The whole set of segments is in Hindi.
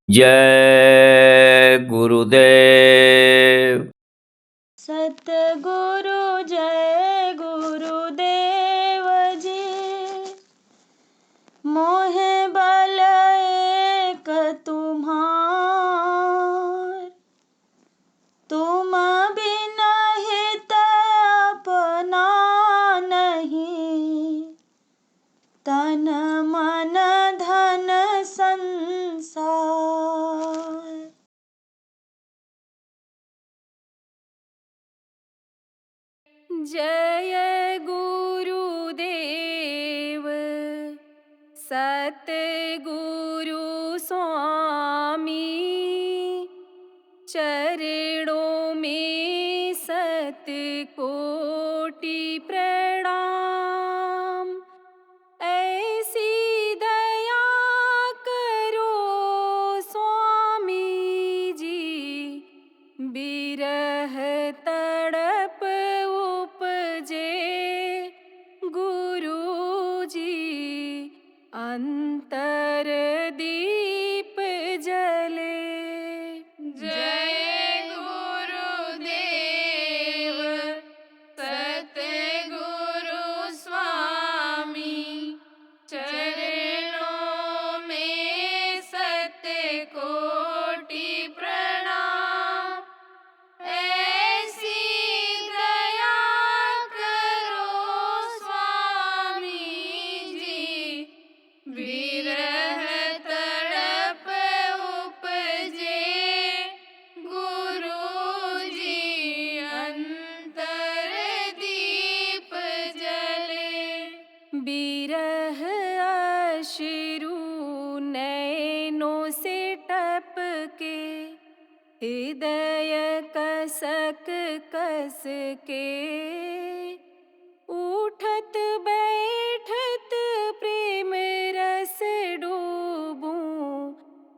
जय गुरुदेव। सतगुरु जय गुरुदेव जी। मोहे बल एक तुम्हार, तुम बिना हित अपना नहीं। तन मन धन संसार। जय गुरुदेव सतगुरु स्वामी। चरणों में शतकोटि प्रणाम। ऐसी दया करो स्वामी जी, बिरह तड़प उपजे गुरु जी। अंतर दीप जले। जय गुरुदेव सतगुरु स्वामी। चरणों में शतकोटि प्रणाम। ऐसी दया करो स्वामी जी, बिरह तड़प उपजे गुरु जी। अंतर दीप जले। बिरह अश्रु नैनों से टपके, हृदय कसक कस के। उठत बैठत प्रेम रस डूबूं,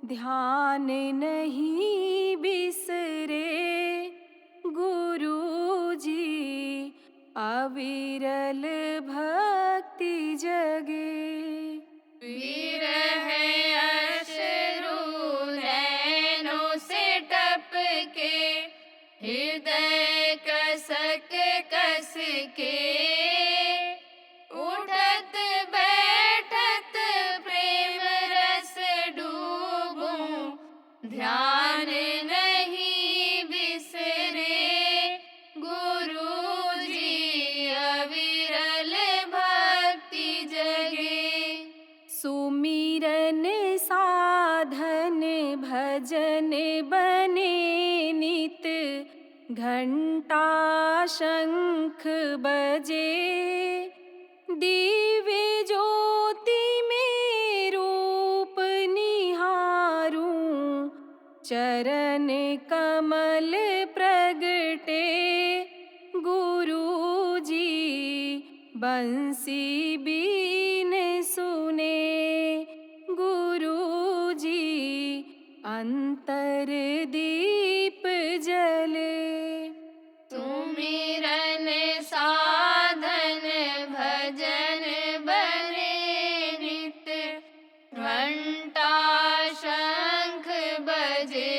ध्यान नहीं बिसरे गुरु जी। अविरल भक्ति जगे। विरह अश्रु नैनों से टपके, हृदय कसक कस के। उठत बैठत प्रेम रस डूबूं, ध्यान नहीं बिसरे गुरु जी। अविरल भक्ति जगे। सुमिरन साधन भजन बने नित, घंटा शंख बजे। दिव्य ज्योति में रूप निहारूं, चरण कमल प्रगटे गुरु जी। बंसी बीन सुने गुरु जी। अंतर दीप जले। सुमिरन साधन भजन बने नित, घंटा शंख बजे।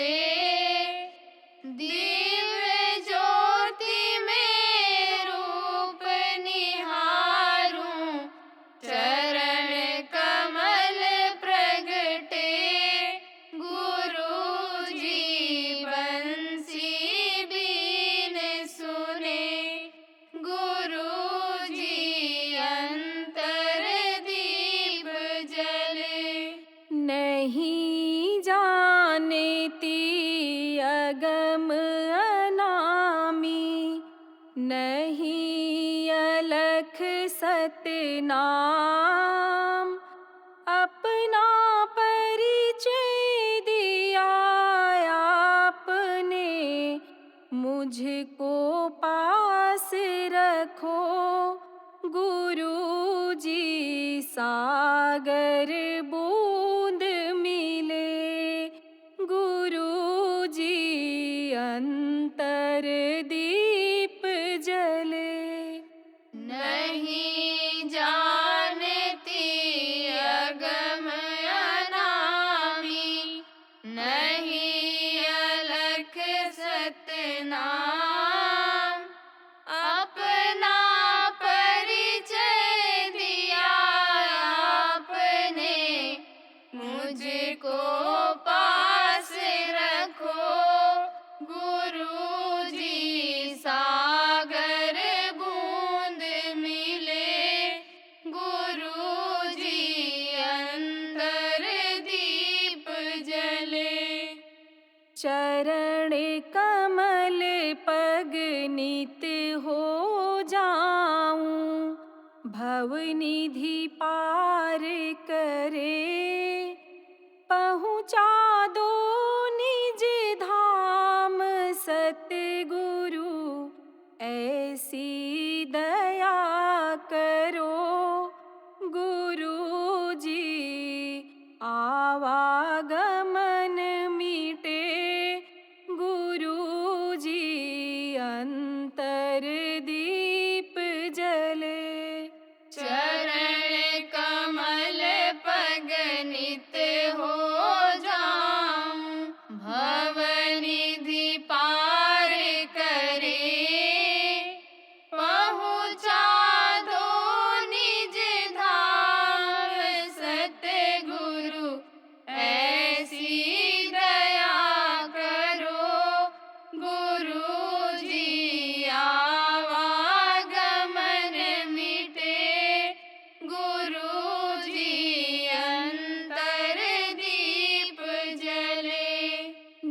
दिव्य ज्योति में रूप निहारूं, चरण कमल प्रगटे गुरु जी। बंसी बीन सुने गुरु जी। अंतर दीप जले। नहीं जानती अगम अनामी, नहीं अलख सतनाम। अपना परिचय दिया आपने, मुझको पास रखो गुरु जी। सागर बूंद मिले गुरु जी। अंतर दीप जले। नहीं जा कमल पग नित हो जाऊं, भवनिधि पार करे, पहुँचा दो निज धाम सतगुरु, ऐसी दया करो गुरु जी। आवागमन मिटे गुरु जी, अंतर दीप जले। चरण कमल पग नित हो जाऊं, भवनिधि पार करे, पहुँचा दो निज धाम सतगुरु, ऐसी दया करो गुरु जी। आवागमन मिटे गुरु जी, अंतर दीप जले।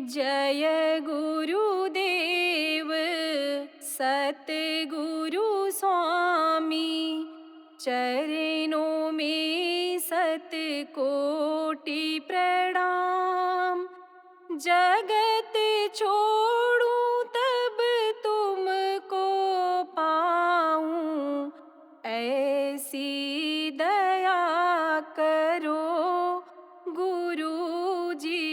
जय गुरुदेव सतगुरु स्वामी, चरणों में शतकोटि प्रणाम। जगत छोड़ूं तब तुमको पाऊं, ऐसी दया करो गुरु जी।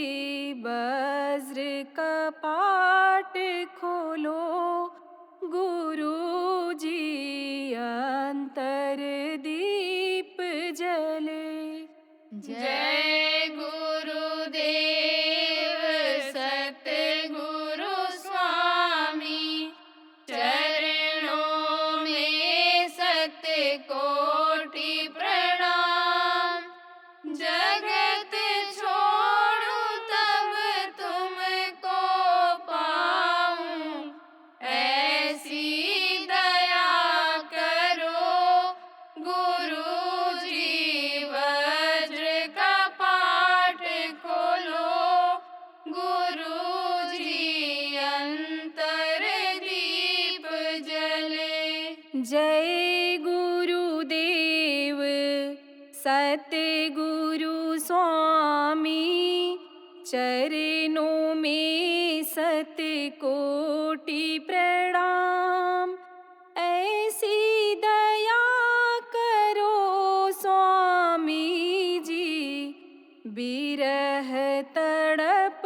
वज्र कपाट खोलो गुरु जी, अंतर दीप जले। जय गुरुदेव सतगुरु स्वामी, चरणों में शतकोटि प्रणाम। जगत छोड़ूं तब तुमको पाऊं, ऐसी दया करो गुरु जी। वज्र कपाट खोलो गुरु जी, अंतर दीप जले। जय गुरुदेव सतगुरु स्वामी, चरणों में शतकोटि प्रणाम। ऐसी दया करो स्वामी जी, विरह तड़प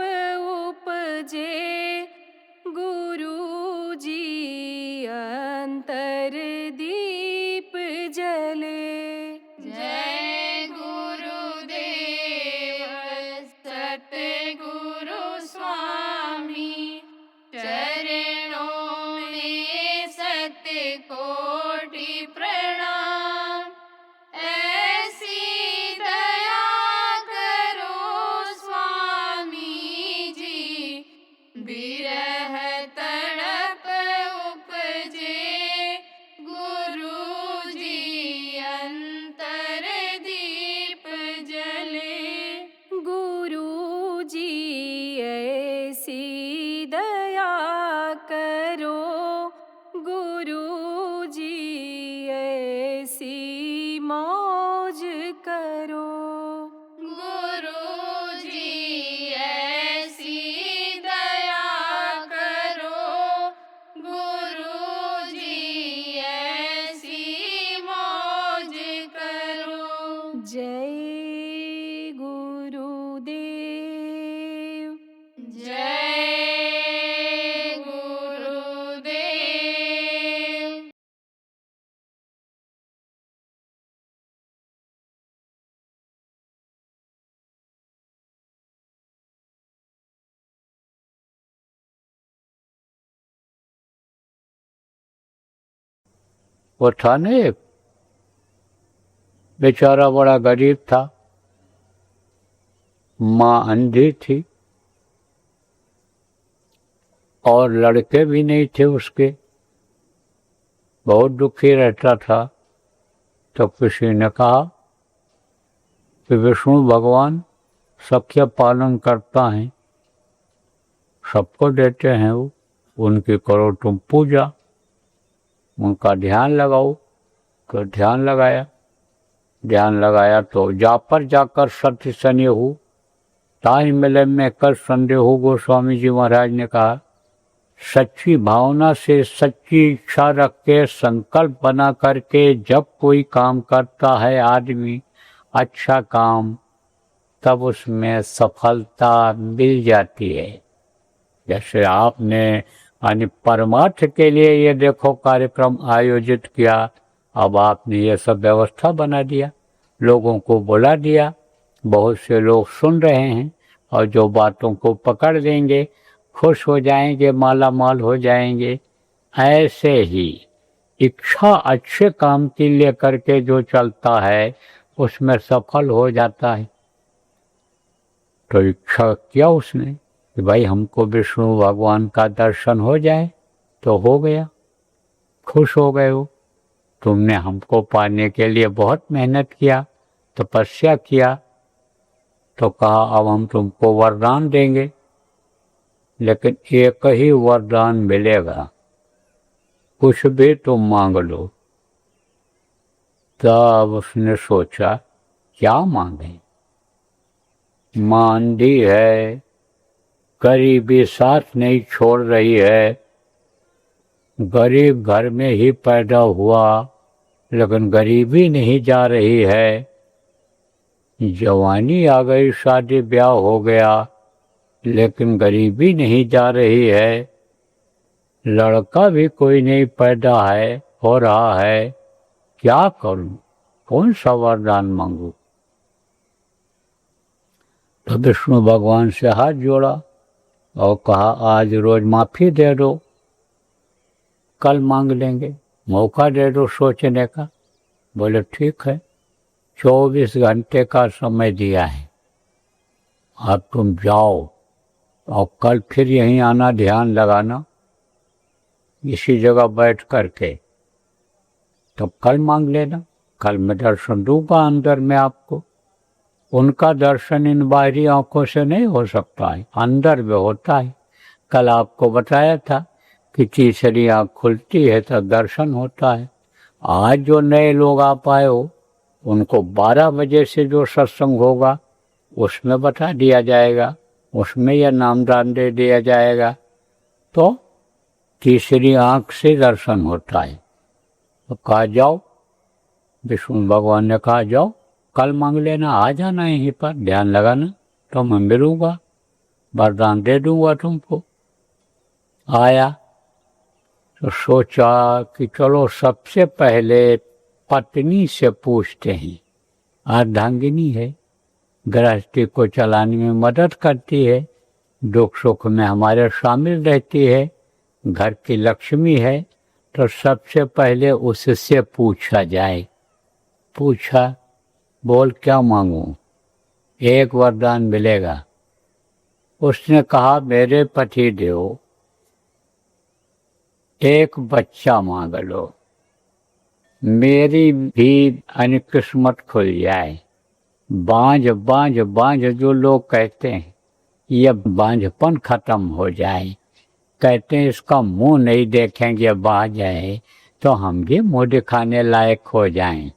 उपजे गुरु जी, अंतर दीप जले। जय गुरुदेव सतगुरु स्वामी, चरणों में शतकोटि प्रणाम। ऐसी दया करो स्वामी जी, विरह तड़प उपजे गुरु जी, अंतर दीप जले। गुरु जी ऐसी दया करो गुरु जी, ऐसी मौज करो गुरु जी, ऐसी दया करो गुरु जी, ऐसी मौज करो। जय गुरुदेव। जय गुरुदेव। वो था न एक बेचारा बड़ा गरीब था, माँ अंधी थी और लड़के भी नहीं थे उसके, बहुत दुखी रहता था। तो किसी ने कहा कि विष्णु भगवान सबके पालन करता है, सबको देते हैं वो, उनकी करो तुम पूजा, उनका ध्यान लगाओ। तो ध्यान लगाया तो जा पर जाकर सत्य सने हो, ताहि मिले में कर संदेह हो। गोस्वामी जी महाराज ने कहा, सच्ची भावना से, सच्ची इच्छा रख के, संकल्प बना करके जब कोई काम करता है आदमी, अच्छा काम, तब उसमें सफलता मिल जाती है। जैसे आपने यानी परमार्थ के लिए ये देखो कार्यक्रम आयोजित किया, अब आपने ये सब व्यवस्था बना दिया, लोगों को बुला दिया, बहुत से लोग सुन रहे हैं और जो बातों को पकड़ लेंगे खुश हो जाएंगे, माला माल हो जाएंगे। ऐसे ही इच्छा अच्छे काम के लिए करके जो चलता है उसमें सफल हो जाता है। तो इच्छा किया उसने कि भाई हमको विष्णु भगवान का दर्शन हो जाए, तो हो गया, खुश हो गए हो। तुमने हमको पाने के लिए बहुत मेहनत किया, तपस्या किया, तो कहा अब हम तुमको वरदान देंगे, लेकिन एक ही वरदान मिलेगा, कुछ भी तुम मांग लो। तब उसने सोचा क्या मांगे। मांदी है, गरीबी साथ नहीं छोड़ रही है, गरीब घर में ही पैदा हुआ लेकिन गरीबी नहीं जा रही है, जवानी आ गई, शादी ब्याह हो गया लेकिन गरीबी नहीं जा रही है, लड़का भी कोई नहीं पैदा है हो रहा है, क्या करूं, कौन सा वरदान मांगू। तो विष्णु भगवान से हाथ जोड़ा और कहा आज रोज माफी दे दो, कल मांग लेंगे, मौका दे दो सोचने का। बोले ठीक है, 24 घंटे का समय दिया है, अब तुम जाओ और कल फिर यहीं आना, ध्यान लगाना इसी जगह बैठ करके, तब कल मांग लेना, कल मैं दर्शन दूंगा अंदर में आपको। उनका दर्शन इन बाहरी आंखों से नहीं हो सकता है, अंदर में होता है। कल आपको बताया था कि तीसरी आंख खुलती है तो दर्शन होता है। आज जो नए लोग आ पाए हो उनको 12 बजे से जो सत्संग होगा उसमें बता दिया जाएगा, उसमें यह नामदान दे दिया जाएगा, तो तीसरी आंख से दर्शन होता है। तो कहा जाओ, विष्णु भगवान ने कहा जाओ कल मांग लेना, आ जाना यहीं पर, ध्यान लगाना, तो मैं मिलूंगा, वरदान दे दूंगा तुमको। आया तो सोचा कि चलो सबसे पहले पत्नी से पूछते हैं, अर्धांगिनी है, गृहस्थी को चलाने में मदद करती है, दुख सुख में हमारे शामिल रहती है, घर की लक्ष्मी है, तो सबसे पहले उससे पूछा जाए। पूछा, बोल क्या मांगूं, एक वरदान मिलेगा। उसने कहा मेरे पति देव एक बच्चा मांग लो, मेरी भी किस्मत खुल जाए। बांझ बांझ बांझ जो लोग कहते हैं, ये बांझपन खत्म हो जाए, कहते हैं इसका मुंह नहीं देखेंगे बांझ जाए तो हम भी मुंह दिखाने लायक हो जाएं,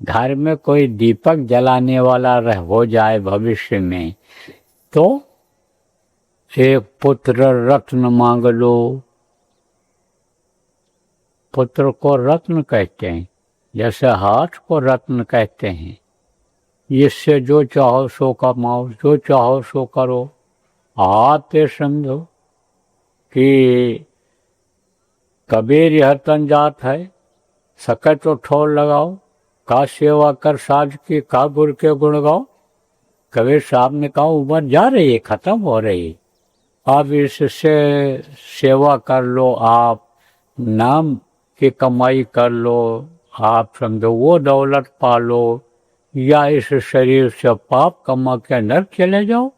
घर में कोई दीपक जलाने वाला हो जाए भविष्य में, तो एक पुत्र रत्न मांग लो। पुत्र को रत्न कहते हैं, जैसे हाथ को रत्न कहते हैं, इससे जो चाहो सो कमाओ, जो चाहो सो करो। आप ये समझो कि कबीर यह तन जात है, सके तो ठोर लगाओ, का सेवा कर साध की, का गुर के गुण गाओ। कबीर साहब ने कहा उम्र जा रही है, खत्म हो रही है, अब इससे सेवा कर लो, आप नाम की कमाई कर लो, आप समझो वो दौलत पालो, या इस शरीर से पाप कमा के नरक चले जाओ।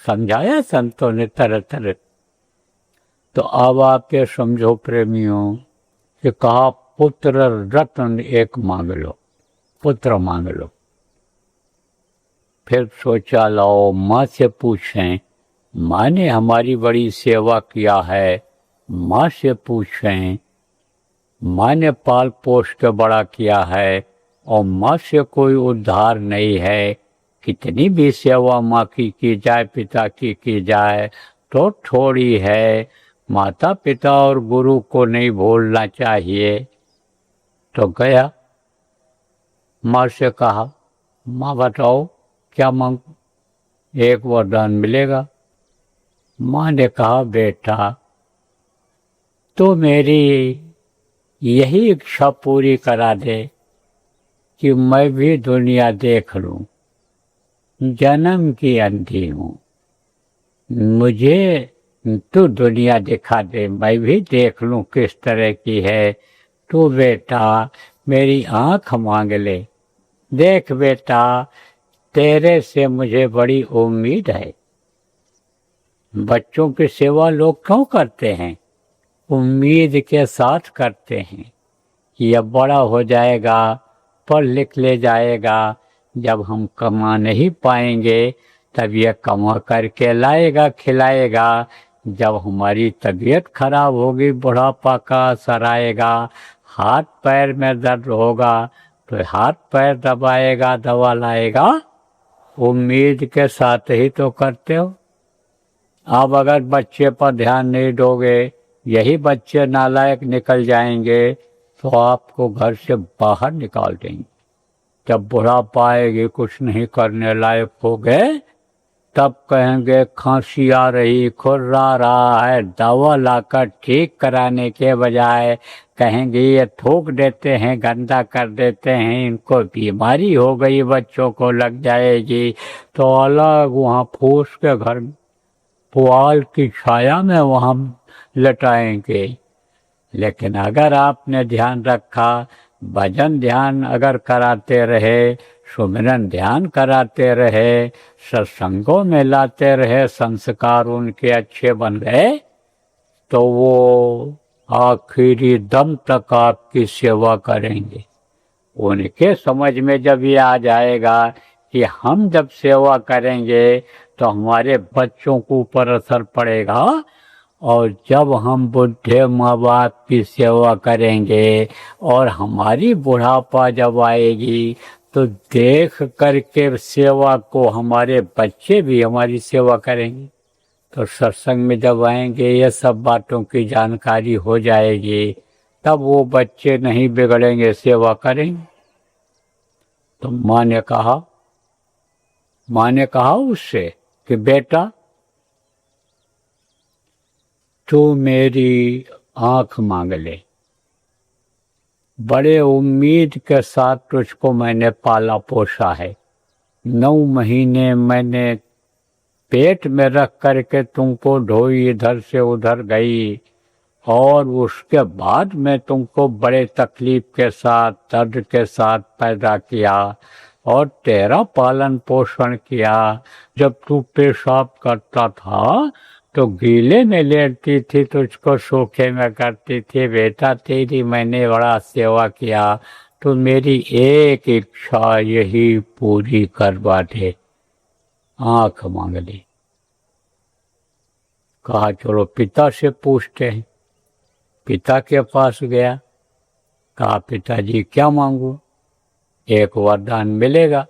समझाया संतों ने तरह तरह। तो अब आप ये समझो प्रेमियों कि कहा पुत्र रत्न एक मांग लो, पुत्र मांग लो। फिर सोचा लाओ माँ से पूछें, माँ ने हमारी बड़ी सेवा किया है, माँ से पूछें। माँ ने पाल पोष के बड़ा किया है और माँ से कोई उद्धार नहीं है। कितनी भी सेवा माँ की जाए, पिता की जाए तो थोड़ी है। माता पिता और गुरु को नहीं भूलना चाहिए। तो गया, माँ से कहा, माँ बताओ क्या मांगू, एक वरदान मिलेगा। माँ ने कहा, बेटा तो मेरी यही इच्छा पूरी करा दे कि मैं भी दुनिया देख लूं। जन्म की अंधी हूँ, मुझे तू दुनिया दिखा दे, मैं भी देख लूं किस तरह की है। तू बेटा मेरी आँख मांग ले। देख बेटा, तेरे से मुझे बड़ी उम्मीद है। बच्चों की सेवा लोग क्यों करते हैं? उम्मीद के साथ करते हैं कि यह बड़ा हो जाएगा, पढ़ लिख ले जाएगा, जब हम कमा नहीं पाएंगे तब यह कमा करके लाएगा, खिलाएगा। जब हमारी तबीयत खराब होगी, बुढ़ापा का असर आएगा, हाथ पैर में दर्द होगा तो हाथ पैर दबाएगा, दवा लाएगा। उम्मीद के साथ ही तो करते हो। अब अगर बच्चे पर ध्यान नहीं दोगे, यही बच्चे नालायक निकल जाएंगे तो आपको घर से बाहर निकाल देंगे। जब बुढ़ापा आएगी, कुछ नहीं करने लायक हो गए, तब कहेंगे खांसी आ रही, खुर्रा रहा है, दवा लाकर ठीक कराने के बजाय कहेंगे ये थूक देते हैं, गंदा कर देते हैं, इनको बीमारी हो गई, बच्चों को लग जाएगी। तो अलग वहाँ फूस के घर पुआल की छाया में वहाँ लटाएंगे। लेकिन अगर आपने ध्यान रखा, भजन ध्यान अगर कराते रहे, सुमिरन ध्यान कराते रहे, सत्संगों में लाते रहे, संस्कार उनके अच्छे बन गए, तो वो आखिरी दम तक आपकी सेवा करेंगे। उनके समझ में जब ये आ जाएगा कि हम जब सेवा करेंगे तो हमारे बच्चों के ऊपर असर पड़ेगा, और जब हम बुढ़े माँ बाप की सेवा करेंगे और हमारी बुढ़ापा जब आएगी तो देख करके सेवा को हमारे बच्चे भी हमारी सेवा करेंगे। तो सत्संग में जब आएंगे, ये सब बातों की जानकारी हो जाएगी, तब वो बच्चे नहीं बिगड़ेंगे, सेवा करेंगे। तो माँ ने कहा उससे कि बेटा तू मेरी आँख मांग ले। बड़े उम्मीद के साथ तुझको मैंने पाला पोसा है। 9 महीने मैंने पेट में रख करके तुमको ढोई, इधर से उधर गई, और उसके बाद मैं तुमको बड़े तकलीफ के साथ, दर्द के साथ पैदा किया और तेरा पालन पोषण किया। जब तू पेशाब करता था तो गीले में लेटती थी, तुझको सूखे में करती थी। बेटा तेरी मैंने बड़ा सेवा किया, तो मेरी एक इच्छा यही पूरी करवा दे। आँख मांग ली। कहा चलो पिता से पूछते हैं। पिता के पास गया, कहा पिताजी क्या मांगू, एक वरदान मिलेगा।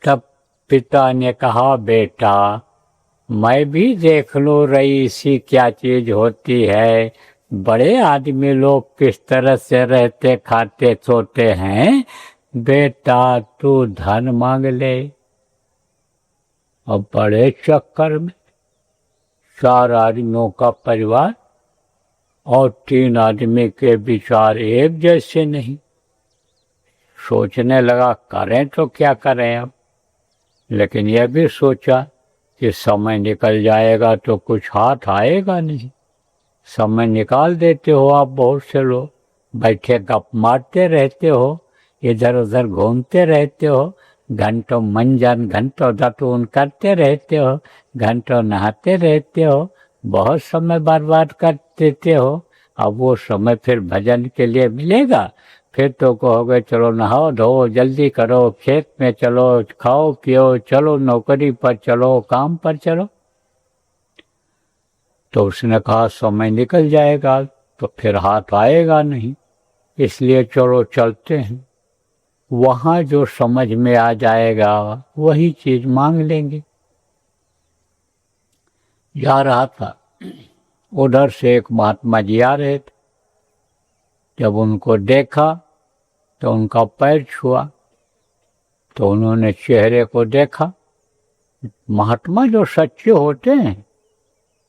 तब पिता ने कहा बेटा मैं भी देख लो रईसी क्या चीज होती है। बड़े आदमी लोग किस तरह से रहते, खाते, सोते हैं। बेटा तू धन मांग ले। और बड़े चक्कर में 4 आदमियों का परिवार और 3 आदमी के विचार एक जैसे नहीं। सोचने लगा करें तो क्या करें अब, लेकिन यह भी सोचा कि समय निकल जाएगा तो कुछ हाथ आएगा नहीं। समय निकाल देते हो आप, बहुत से लोग बैठे गप मारते रहते हो, इधर उधर घूमते रहते हो, घंटों मंजन, घंटों दतून करते रहते हो, घंटों नहाते रहते हो, बहुत समय बर्बाद कर देते हो। अब वो समय फिर भजन के लिए मिलेगा? फिर तो कहोगे चलो नहाओ धो, जल्दी करो, खेत में चलो, खाओ पियो, चलो नौकरी पर चलो, काम पर चलो। तो उसने कहा समय निकल जाएगा तो फिर हाथ आएगा नहीं, इसलिए चलो चलते हैं, वहाँ जो समझ में आ जाएगा वही चीज मांग लेंगे। जा रहा था, उधर से एक महात्मा जी आ रहे थे। जब उनको देखा तो उनका पैर छुआ, तो उन्होंने चेहरे को देखा। महात्मा जो सच्चे होते हैं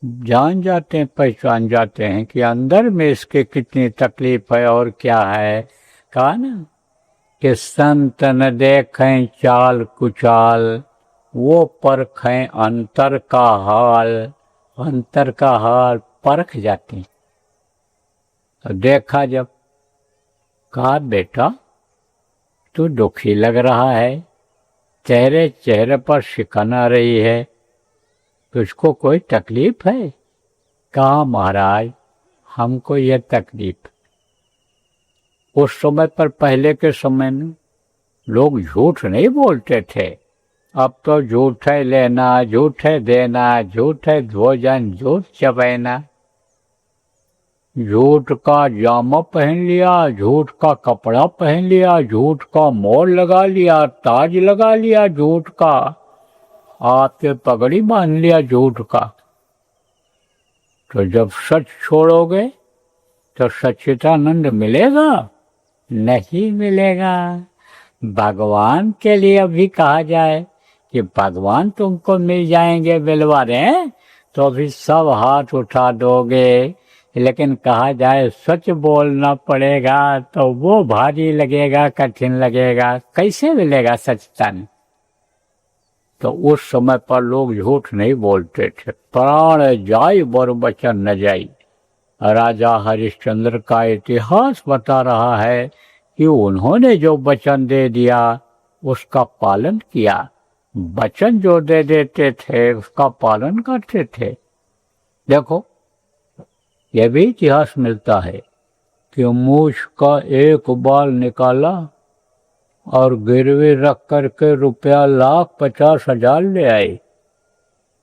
जान जाते हैं, पहचान जाते हैं कि अंदर में इसके कितनी तकलीफ है और क्या है। कहा ना कि संत न देखें चाल कुचाल, वो परखें अंतर का हाल। अंतर का हाल परख जाते हैं। तो देखा जब, कहा बेटा तू दुखी लग रहा है, चेहरे पर शिकन आ रही है, तुझको कोई तकलीफ है? कहा महाराज हमको ये तकलीफ। उस समय पर, पहले के समय में लोग झूठ नहीं बोलते थे। अब तो झूठ है लेना, झूठ है देना, झूठ है भोजन, झूठ चबैना। झूठ का जामा पहन लिया, झूठ का कपड़ा पहन लिया, झूठ का मोर लगा लिया, ताज लगा लिया झूठ का, आपके पगड़ी बांध लिया झूठ का। तो जब सच छोड़ोगे तो सच्चिदानंद मिलेगा? नहीं मिलेगा। भगवान के लिए भी कहा जाए कि भगवान तुमको मिल जाएंगे बिलवारे, तो भी सब हाथ उठा दोगे। लेकिन कहा जाए सच बोलना पड़ेगा तो वो भारी लगेगा, कठिन लगेगा। कैसे मिलेगा सच्चिदानंद? तो उस समय पर लोग झूठ नहीं बोलते थे। प्राण जाई बर वचन न जाई। राजा हरिश्चंद्र का इतिहास बता रहा है कि उन्होंने जो वचन दे दिया उसका पालन किया। वचन जो दे देते थे उसका पालन करते थे। देखो यह भी इतिहास मिलता है कि मूछ का एक बाल निकाला और गिरवी रख करके रुपया 1,50,000 ले आए,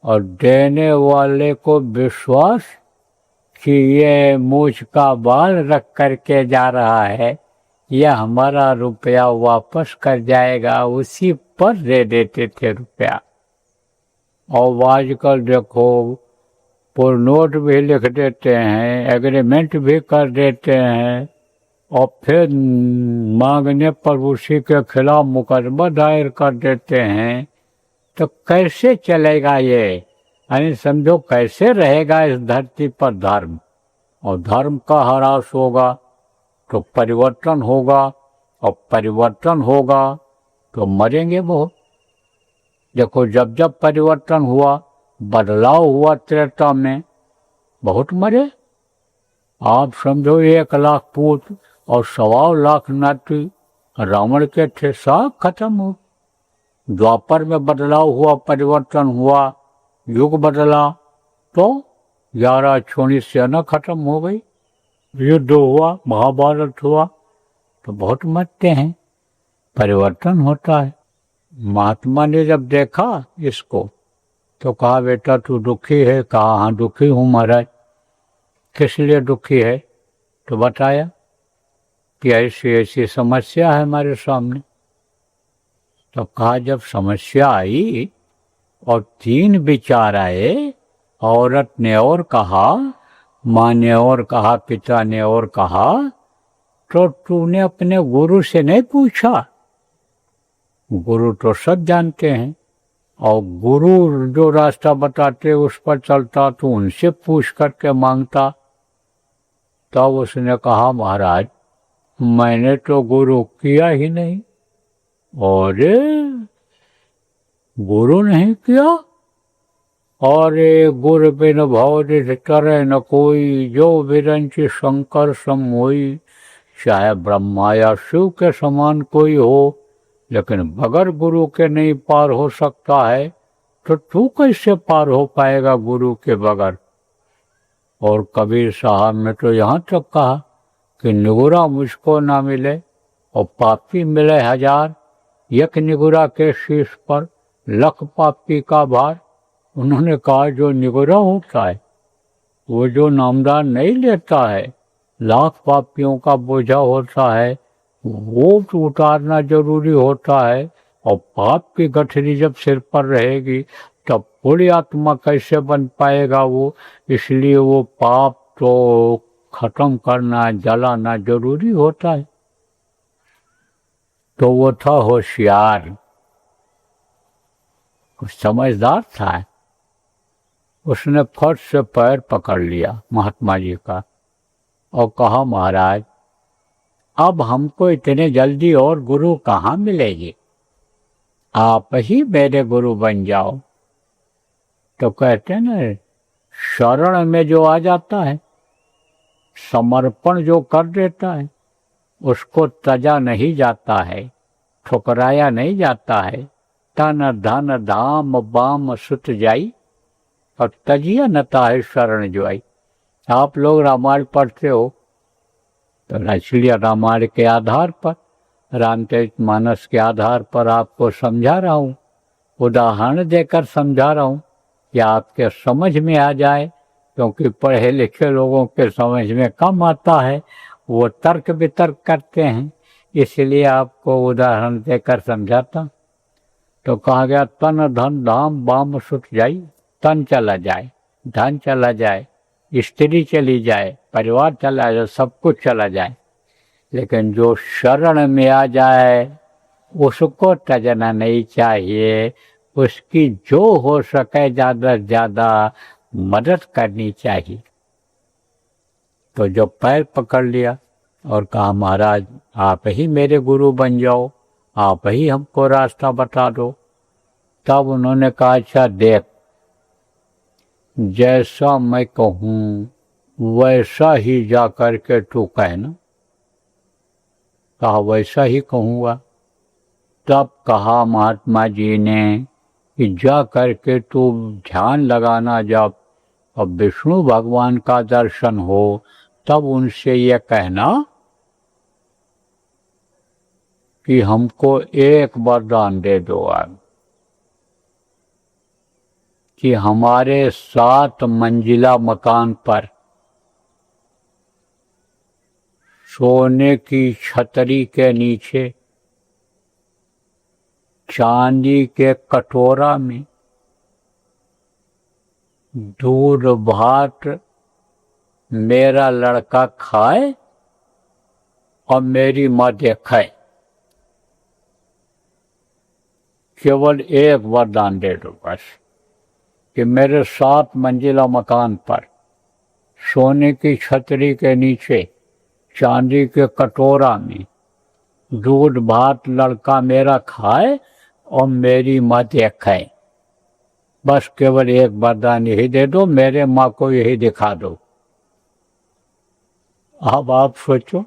और देने वाले को विश्वास कि ये मूछ का बाल रख करके जा रहा है, यह हमारा रुपया वापस कर जाएगा, उसी पर दे देते थे रुपया। और आजकल देखो पुर नोट भी लिख देते हैं, एग्रीमेंट भी कर देते हैं, और फिर मांगने पर उसी के खिलाफ मुकदमा दायर कर देते हैं। तो कैसे चलेगा ये? यानी समझो कैसे रहेगा इस धरती पर धर्म? और धर्म का ह्रास होगा तो परिवर्तन होगा, और परिवर्तन होगा तो मरेंगे बहुत। देखो जब जब परिवर्तन हुआ, बदलाव हुआ त्रेता में, बहुत मरे। आप समझो 1,00,000 पूत और 1,25,00,000 नाती रावण के थे, सब खत्म हो। द्वापर में बदलाव हुआ, परिवर्तन हुआ, युग बदला तो 11 छोड़ी सेना खत्म हो गई, युद्ध हुआ, महाभारत हुआ, तो बहुत मरते हैं। परिवर्तन होता है। महात्मा ने जब देखा इसको तो कहा बेटा तू दुखी है? कहा हाँ दुखी हूँ महाराज। किस लिए दुखी है? तो बताया कि ऐसी ऐसी समस्या है हमारे सामने। तो कहा जब समस्या आई और 3 विचार आए, औरत ने और कहा, माँ ने और कहा, पिता ने और कहा, तो तूने अपने गुरु से नहीं पूछा? गुरु तो सब जानते हैं, और गुरु जो रास्ता बताते उस पर चलता, तो उनसे पूछ करके मांगता। तब उसने कहा महाराज मैंने तो गुरु किया ही नहीं। और गुरु नहीं किया? और गुरु बिन भाव करे न कोई, जो विरंची शंकर सम होई। चाहे ब्रह्मा या शिव के समान कोई हो, लेकिन बगैर गुरु के नहीं पार हो सकता है, तो तू कैसे पार हो पाएगा गुरु के बगैर? और कबीर साहब ने तो यहाँ तक कहा कि निगुरा मुझको ना मिले और पापी मिले 1000, एक निगुरा के शीश पर 1,00,000 पापी का भार। उन्होंने कहा जो निगुरा होता है वो जो नामदान नहीं लेता है, लाख पापियों का बोझा होता है, वो तो उतारना जरूरी होता है। और पाप की गठरी जब सिर पर रहेगी तब पूरी आत्मा कैसे बन पाएगा वो। इसलिए वो पाप तो खत्म करना, जलाना जरूरी होता है। तो वो था होशियार, समझदार था। उसने फट से पैर पकड़ लिया महात्मा जी का और कहा, महाराज अब हमको इतने जल्दी और गुरु कहाँ मिलेगी, आप ही मेरे गुरु बन जाओ। तो कहते हैं ना, शरण में जो आ जाता है, समर्पण जो कर देता है, उसको तजा नहीं जाता है, ठुकराया नहीं जाता है। तन धन धाम बाम सुत जाई और तजिया नता है शरण जो आई। आप लोग रामायण पढ़ते हो तो इसलिए रामायण के आधार पर, रामचरितमानस के आधार पर आपको समझा रहा हूँ, उदाहरण देकर समझा रहा हूँ कि आपके समझ में आ जाए। क्योंकि पढ़े लिखे लोगों के समझ में कम आता है, वो तर्क वितर्क करते हैं, इसलिए आपको उदाहरण देकर समझाता। तो कहा गया, तन धन धाम बाम सुत जाई। तन चला जाए, धन चला जाए, स्त्री चली जाए, परिवार चला जाए, सब कुछ चला जाए, लेकिन जो शरण में आ जाए उसको तजना नहीं चाहिए। उसकी जो हो सके ज़्यादा से ज़्यादा मदद करनी चाहिए। तो जो पैर पकड़ लिया और कहा, महाराज आप ही मेरे गुरु बन जाओ, आप ही हमको रास्ता बता दो। तब उन्होंने कहा, अच्छा देख, जैसा मैं कहूँ वैसा ही जा कर के तू कहना। कहा, वैसा ही कहूँगा। तब कहा महात्मा जी ने कि जा करके तू ध्यान लगाना, जब अब विष्णु भगवान का दर्शन हो तब उनसे ये कहना कि हमको एक वरदान दे दो आप, कि हमारे 7 मंजिला मकान पर सोने की छतरी के नीचे चांदी के कटोरा में दूध भात मेरा लड़का खाए और मेरी माँ देखे। केवल एक वरदान दे दो बस, कि मेरे 7 मंजिला मकान पर सोने की छतरी के नीचे चांदी के कटोरा में दूध भात लड़का मेरा खाए और मेरी माँ देखे। बस केवल एक वरदान यही दे दो, मेरे माँ को यही दिखा दो। अब आप सोचो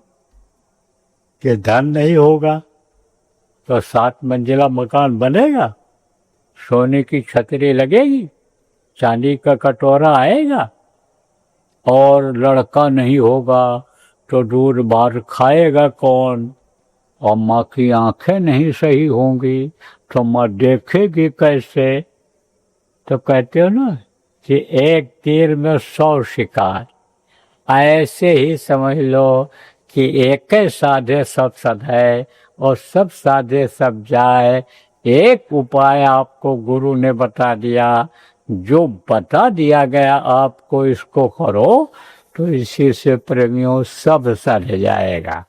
कि धन नहीं होगा तो 7 मंजिला मकान बनेगा, सोने की छतरी लगेगी, चांदी का कटोरा आएगा, और लड़का नहीं होगा तो दूध भात खाएगा कौन, और माँ की आंखें नहीं सही होंगी तो माँ देखेगी कैसे। तो कहते हो ना कि एक तीर में 100 शिकार, ऐसे ही समझ लो कि एक साधे सब सधे और सब साधे सब जाए। एक उपाय आपको गुरु ने बता दिया, जो बता दिया गया आपको इसको करो, तो इसी से प्रेमियों सब सध जाएगा।